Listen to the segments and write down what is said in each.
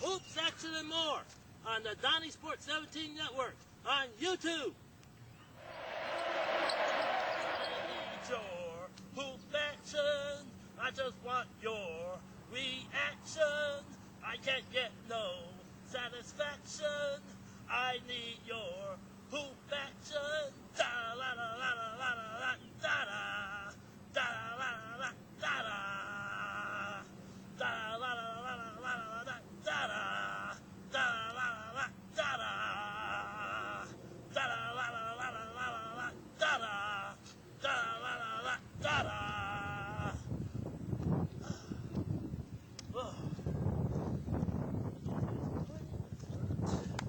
hoops, action, and more on the Donnie Sports 17 Network on YouTube. I need your hoop action. I just want your reaction. I can't get no satisfaction. I need your hoop action. Da la la la la la la da da da la la da da da la la la la la la da da da la la da da da la la la la la la da da da la la la da da.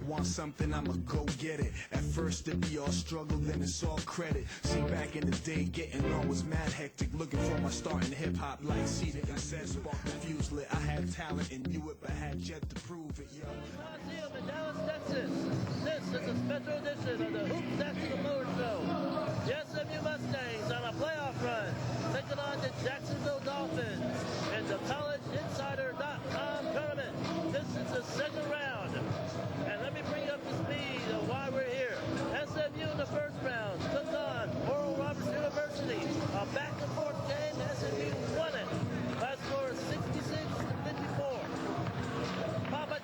Want something, I'ma go get it. At first it be all struggle, then it's all credit. See, back in the day, getting on was mad hectic. Looking for my start in hip-hop like seated. I said spark the fuse lit. I had talent and knew it, but had yet to prove it, yo. Coliseum in Dallas, Texas. This is a special edition of the Hoops Action and More Show. The Smu Mustangs on a playoff run, taking on the Jacksonville Dolphins in the CollegeInsider.com tournament. This is the second round. And let me bring you up to speed of why we're here. SMU in the first round took on Oral Roberts University. A back-and-forth game. SMU won it by a score of 66-54. Papa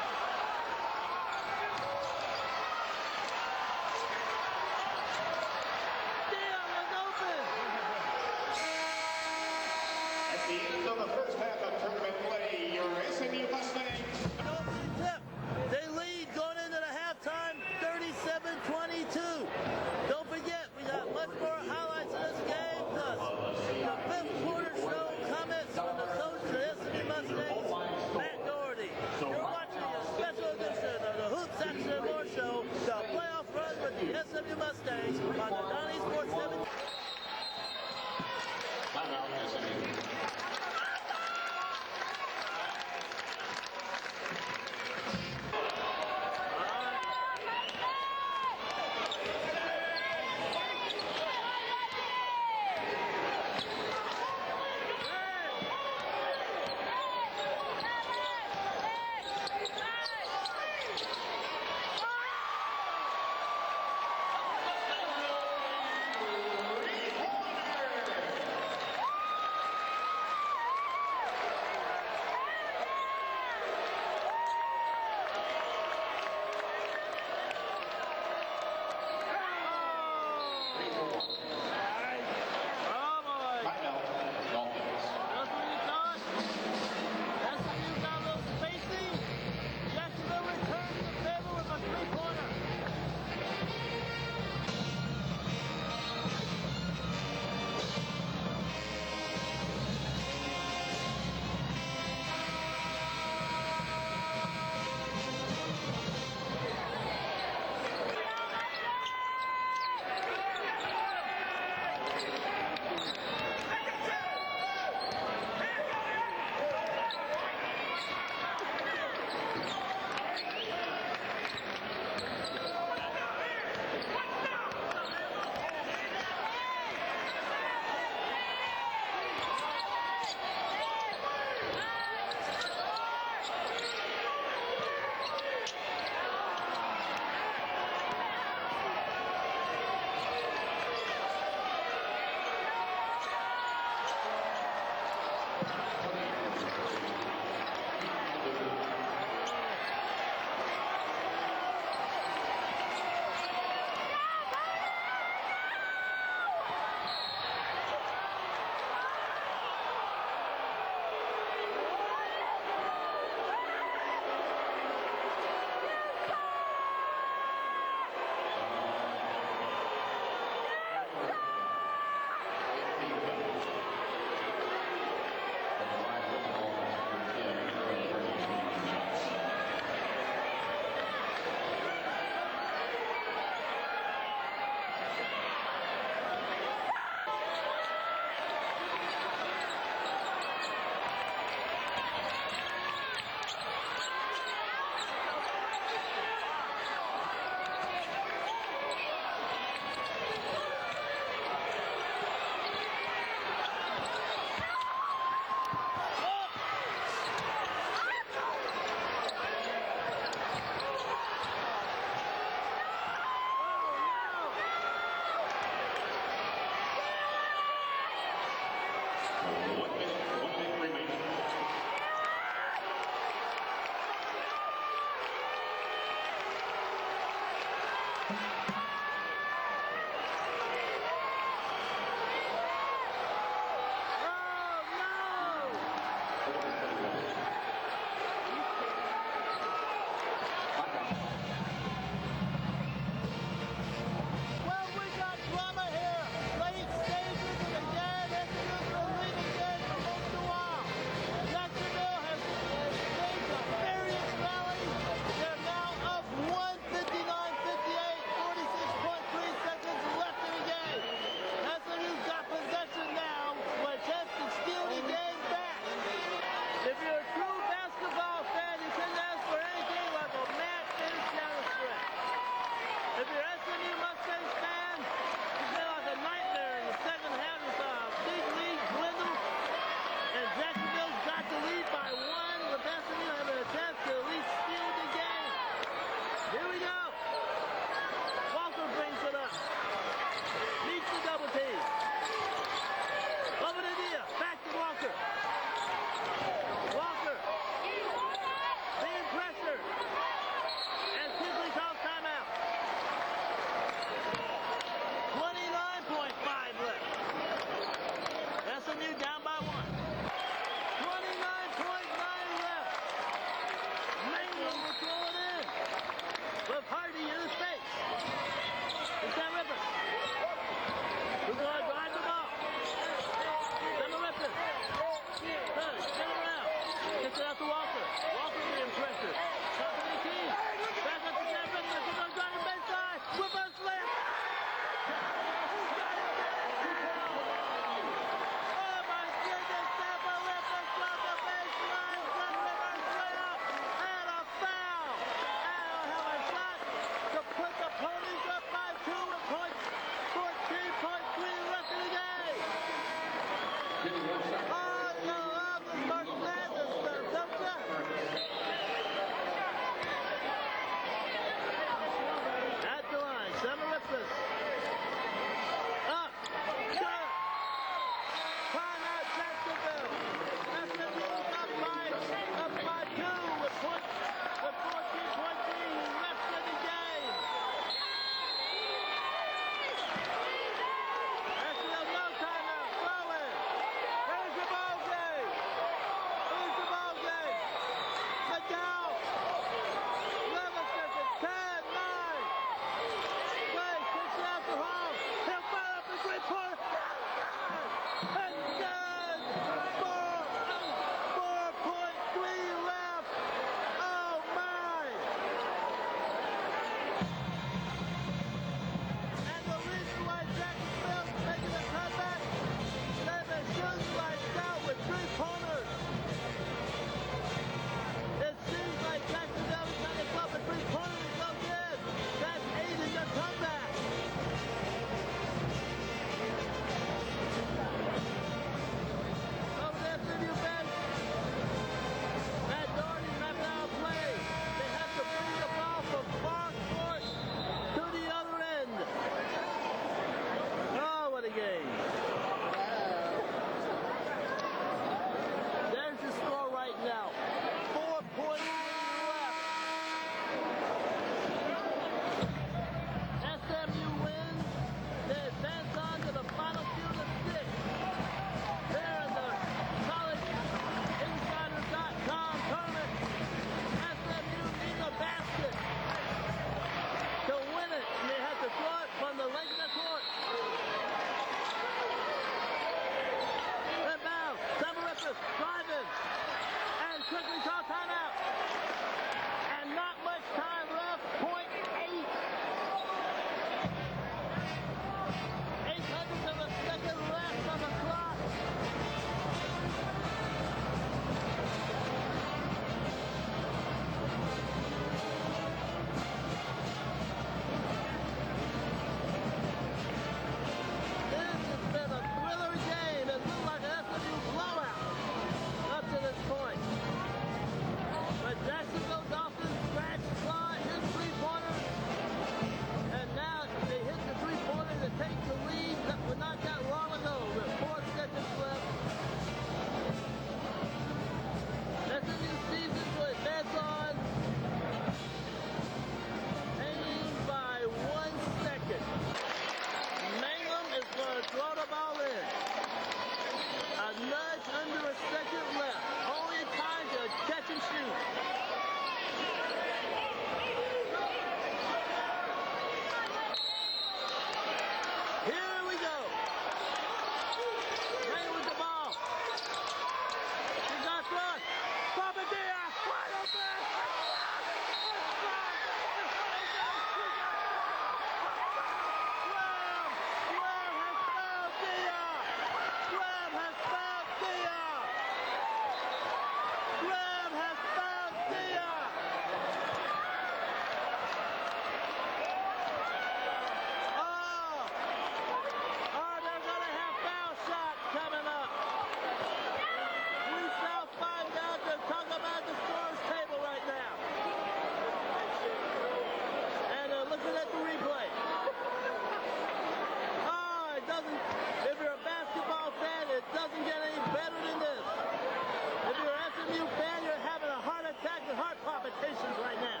celebrations right now.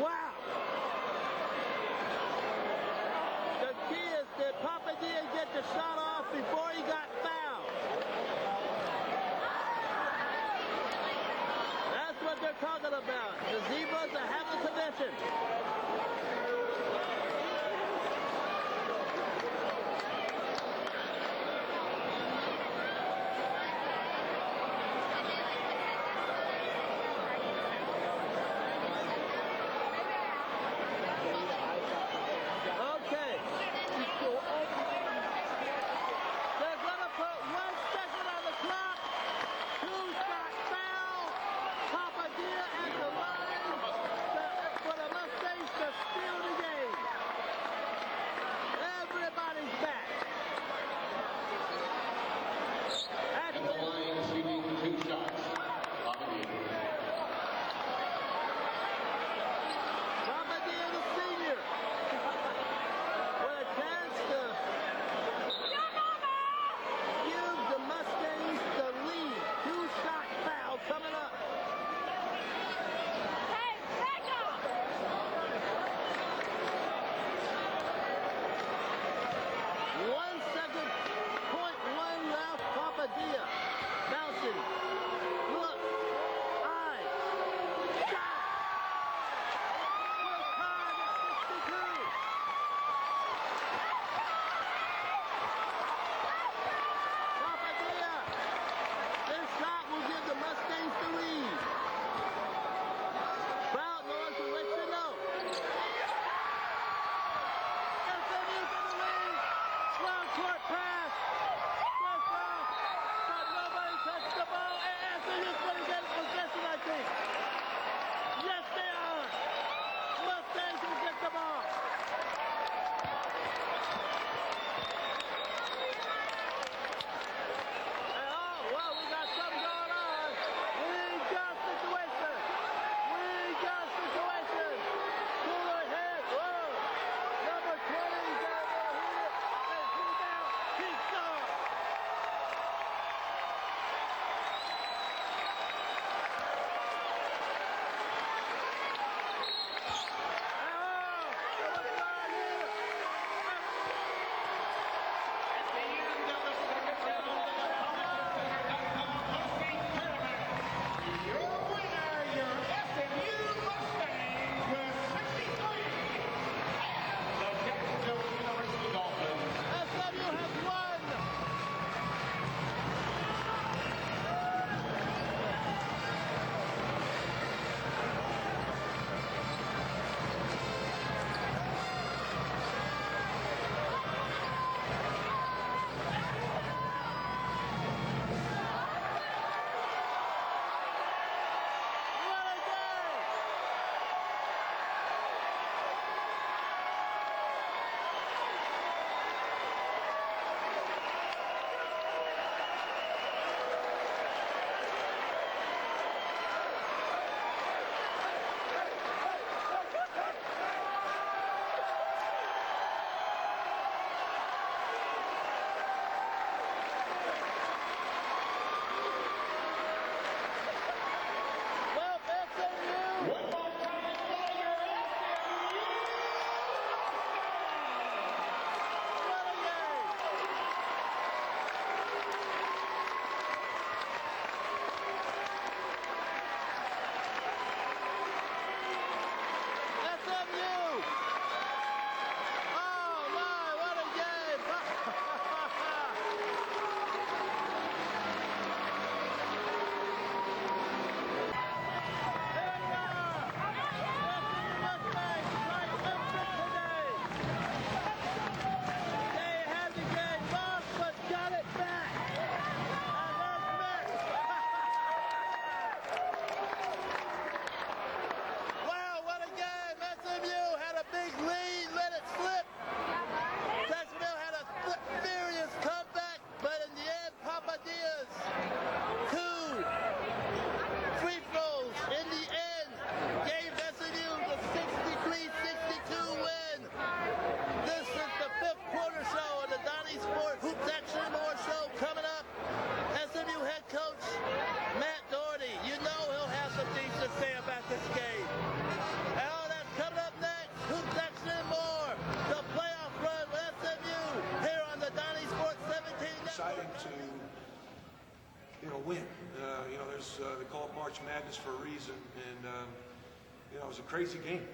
Wow. The key is, did Papadilla get the shot off before he got fouled? That's what they're talking about. The Zebras are having convention. Court pass. But nobody touched the ball. win. They call it March Madness for a reason, and it was a crazy game.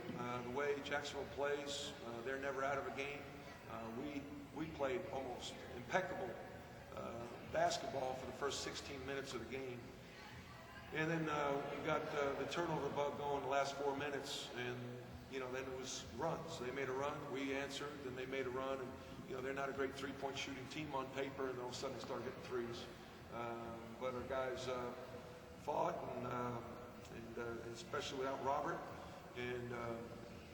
The way Jacksonville plays, they're never out of a game. We played almost impeccable basketball for the first 16 minutes of the game. And then we got the turnover bug going the last 4 minutes, and then it was runs. They made a run, we answered, then they made a run, and they're not a great three-point shooting team on paper, and all of a sudden they started hitting threes. But our guys fought, and especially without Robert, and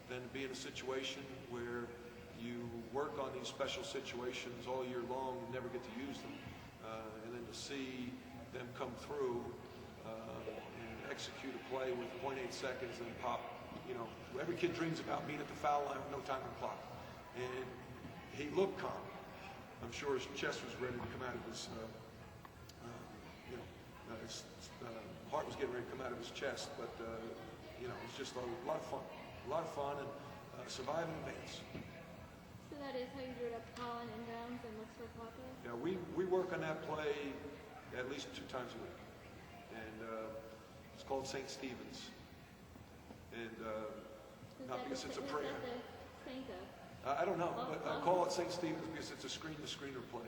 then to be in a situation where you work on these special situations all year long and never get to use them, and then to see them come through and execute a play with 0.8 seconds and pop. Every kid dreams about being at the foul line with no time on the clock. And he looked calm. I'm sure his chest was ready to come out of his, his heart was getting ready to come out of his chest. But, it was just a lot of fun. A lot of fun, and survive and advance. So that is how you do it up Colin inbounds and looks for Papa? Yeah, we work on that play at least 2 times a week. And it's called St. Stephen's. And not because it's a prayer. I don't know, but I call it St. Stephen's because it's a screen-to-screener play.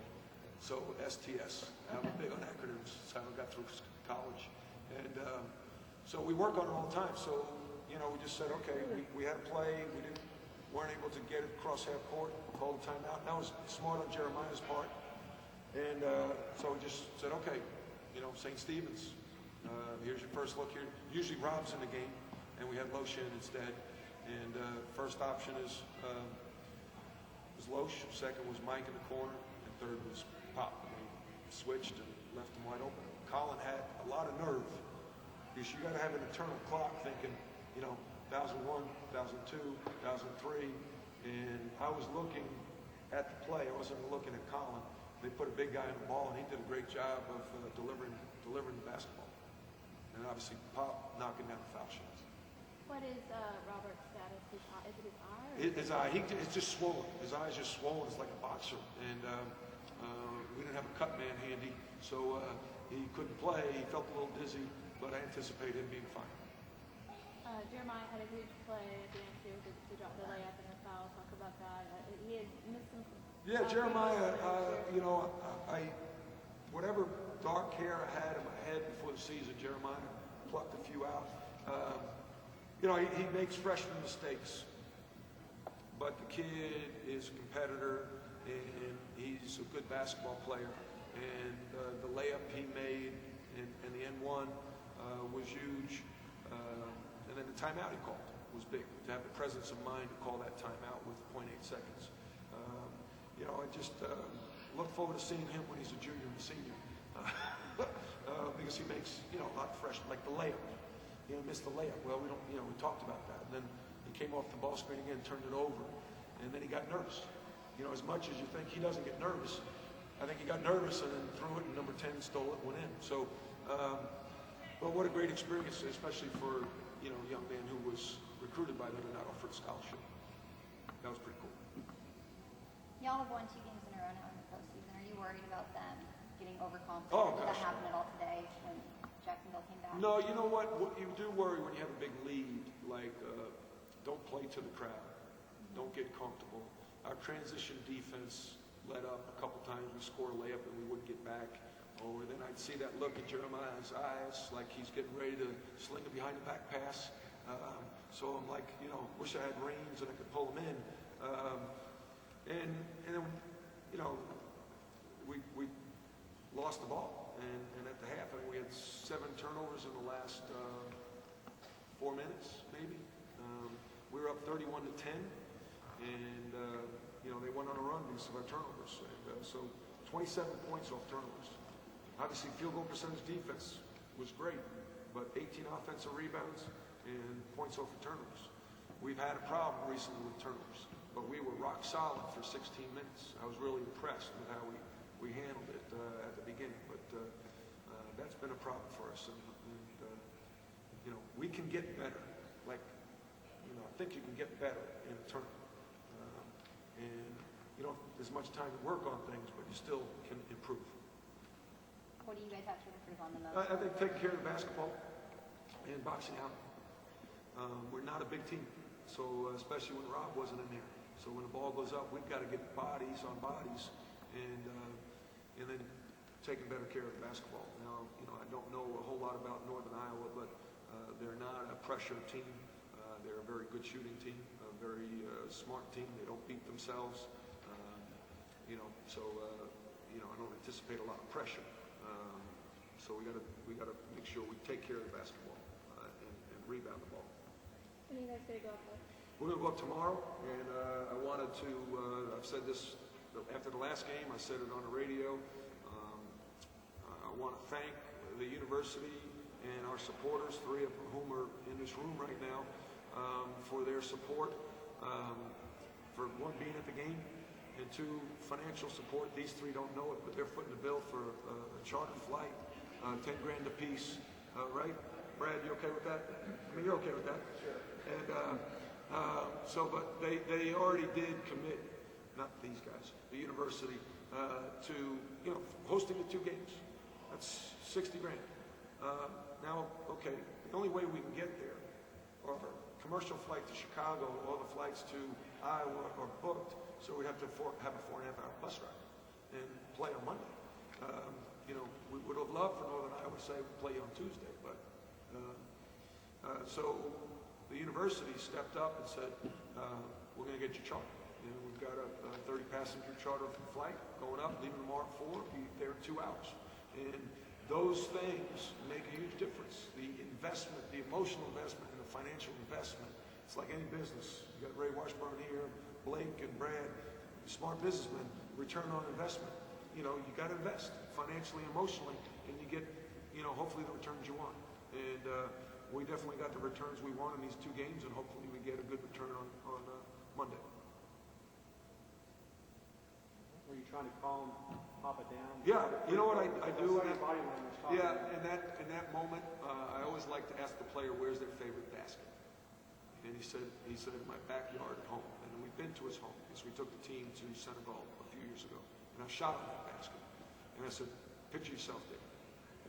So STS. I'm big on acronyms. That's how I got through college. And so we work on it all the time. So, we just said, okay, we had a play. We weren't able to get it across half court. Called a timeout. And that was smart on Jeremiah's part. And so we just said, okay, St. Stephen's. Here's your first look here. Usually Rob's in the game, and we had Lotion instead. And first option is Loesch, second was Mike in the corner, and third was Pop. And we switched and left him wide open. Colin had a lot of nerve, because you got to have an internal clock thinking, 2001, 2002, 2003, and I was looking at the play. I wasn't looking at Colin. They put a big guy on the ball, and he did a great job of delivering the basketball. And obviously, Pop knocking down the foul shots. What is Robert's status? Is it his eye? His eye, it's just swollen. His eye's just swollen. It's like a boxer. And we didn't have a cut man handy, so he couldn't play. He felt a little dizzy, but I anticipate him being fine. Jeremiah had a huge play at the end too. To drop the layup and the foul. Talk about that. He had missed some. Yeah, Jeremiah. Whatever dark hair I had in my head before the season, Jeremiah plucked a few out. He makes freshman mistakes, but the kid is a competitor, and he's a good basketball player. And the layup he made in the N1 was huge. And then the timeout he called was big. To have the presence of mind to call that timeout with 0.8 seconds. I just look forward to seeing him when he's a junior and a senior. Because he makes, a lot of fresh, like the layup. Missed the layup. Well, we talked about that. And then he came off the ball screen again, turned it over, and then he got nervous. As much as you think he doesn't get nervous, I think he got nervous and then threw it, and number 10 stole it, went in. So, but what a great experience, especially for, a young man who was recruited by them and not offered a scholarship. That was pretty cool. Y'all have won 2 games in a row now in the postseason. Are you worried about them getting overconfident? Oh, Did gosh. that happen at all today when Jacksonville came back? No, you know what? What you do worry when you have a big lead, like don't play to the crowd. Don't get comfortable. Our transition defense let up a couple times. We score a layup and we wouldn't get back. Or then I'd see that look in Jeremiah's eyes like he's getting ready to sling it behind the back pass. So I'm like, wish I had reins and I could pull him in. And then, we lost the ball. And at the half, I think we had 7 turnovers in the last 4 minutes, maybe. We were up 31-10, and they went on a run because of our turnovers. And, so 27 points off turnovers. Obviously, field goal percentage defense was great, but 18 offensive rebounds and points off of turnovers. We've had a problem recently with turnovers, but we were rock solid for 16 minutes. I was really impressed with how we handled it at the beginning, but that's been a problem for us. And we can get better. Like, I think you can get better in a tournament. And you don't have as much time to work on things, but you still can improve. What do you guys have to improve on the most? I think taking care of the basketball and boxing out. We're not a big team, so especially when Rob wasn't in there. So when the ball goes up, we've got to get bodies on bodies, and then taking better care of the basketball. Now, I don't know a whole lot about Northern Iowa, but they're not a pressure team. They're a very good shooting team, a very smart team. They don't beat themselves. I don't anticipate a lot of pressure. So we got to make sure we take care of the basketball and rebound the ball. When are you guys going to go up there? We're going to go up tomorrow, and I wanted to. I've said this after the last game. I said it on the radio. I want to thank the university and our supporters, 3 of whom are in this room right now, for their support. For 1, being at the game, and 2, financial support. These 3 don't know it, but they're footing the bill for a charter flight, $10 grand a piece, right? Brad, you okay with that? I mean, you're okay with that? Sure. And but they already did commit, not these guys, the university, to hosting the 2 games. That's 60 grand. Now, okay, the only way we can get there are commercial flight to Chicago. All the flights to Iowa are booked, so we'd have to have a 4.5-hour bus ride and play on Monday. We would have loved for Northern Iowa to say we'll play on Tuesday, but so the university stepped up and said, we're going to get you charter. We've got a 30-passenger charter flight going up, leaving tomorrow at 4, be there in 2 hours. And those things make a huge difference. The investment, the emotional investment, and the financial investment. It's like any business. You got Ray Washburn here, Blake and Brad, smart businessmen. Return on investment. You got to invest financially, emotionally, and you get, hopefully the returns you want. And we definitely got the returns we want in these 2 games, and hopefully we get a good return on Monday. Were you trying to calm Papa down? Yeah, you know what I do? Body language talking. Yeah, in that moment, I always like to ask the player where's their favorite basket. And he said in my backyard at home. And we've been to his home because we took the team to Senegal a few years ago. And I shot on that basket. And I said, picture yourself there.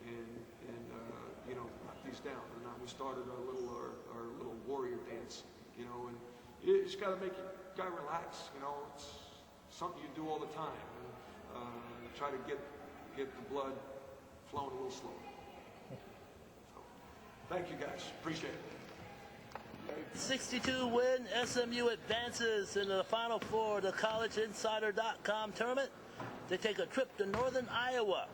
And knock these down. And we started our little warrior dance, and you just got to make your guy relax. It's something you do all the time. And try to get the blood flowing a little slower. So, thank you guys. Appreciate it. 62 win, SMU advances into the Final Four of the CollegeInsider.com tournament. They take a trip to Northern Iowa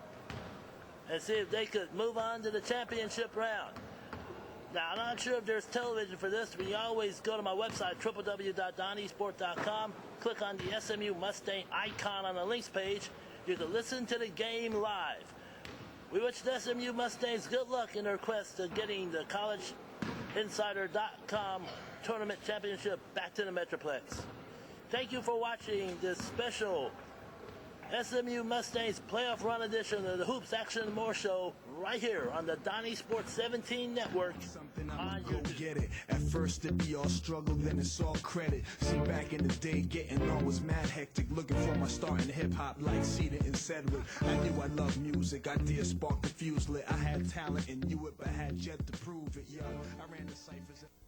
and see if they could move on to the championship round. Now, I'm not sure if there's television for this, but you always go to my website, www.donniesport.com, click on the SMU Mustang icon on the links page. You can listen to the game live. We wish the SMU Mustangs good luck in their quest to getting the CollegeInsider.com tournament championship back to the Metroplex. Thank you for watching this special SMU Mustangs playoff run edition of the Hoops Action and More show right here on the Donnie Sports 17 network. Something I'ma go get it. At first it be all struggle, then it's all credit. See, back in the day, getting on was mad hectic. Looking for my start in hip-hop like Cedar and Sedgwick. I knew I loved music, idea sparked the fuse lit. I had talent and knew it, but had yet to prove it. Yeah, I ran the ciphers.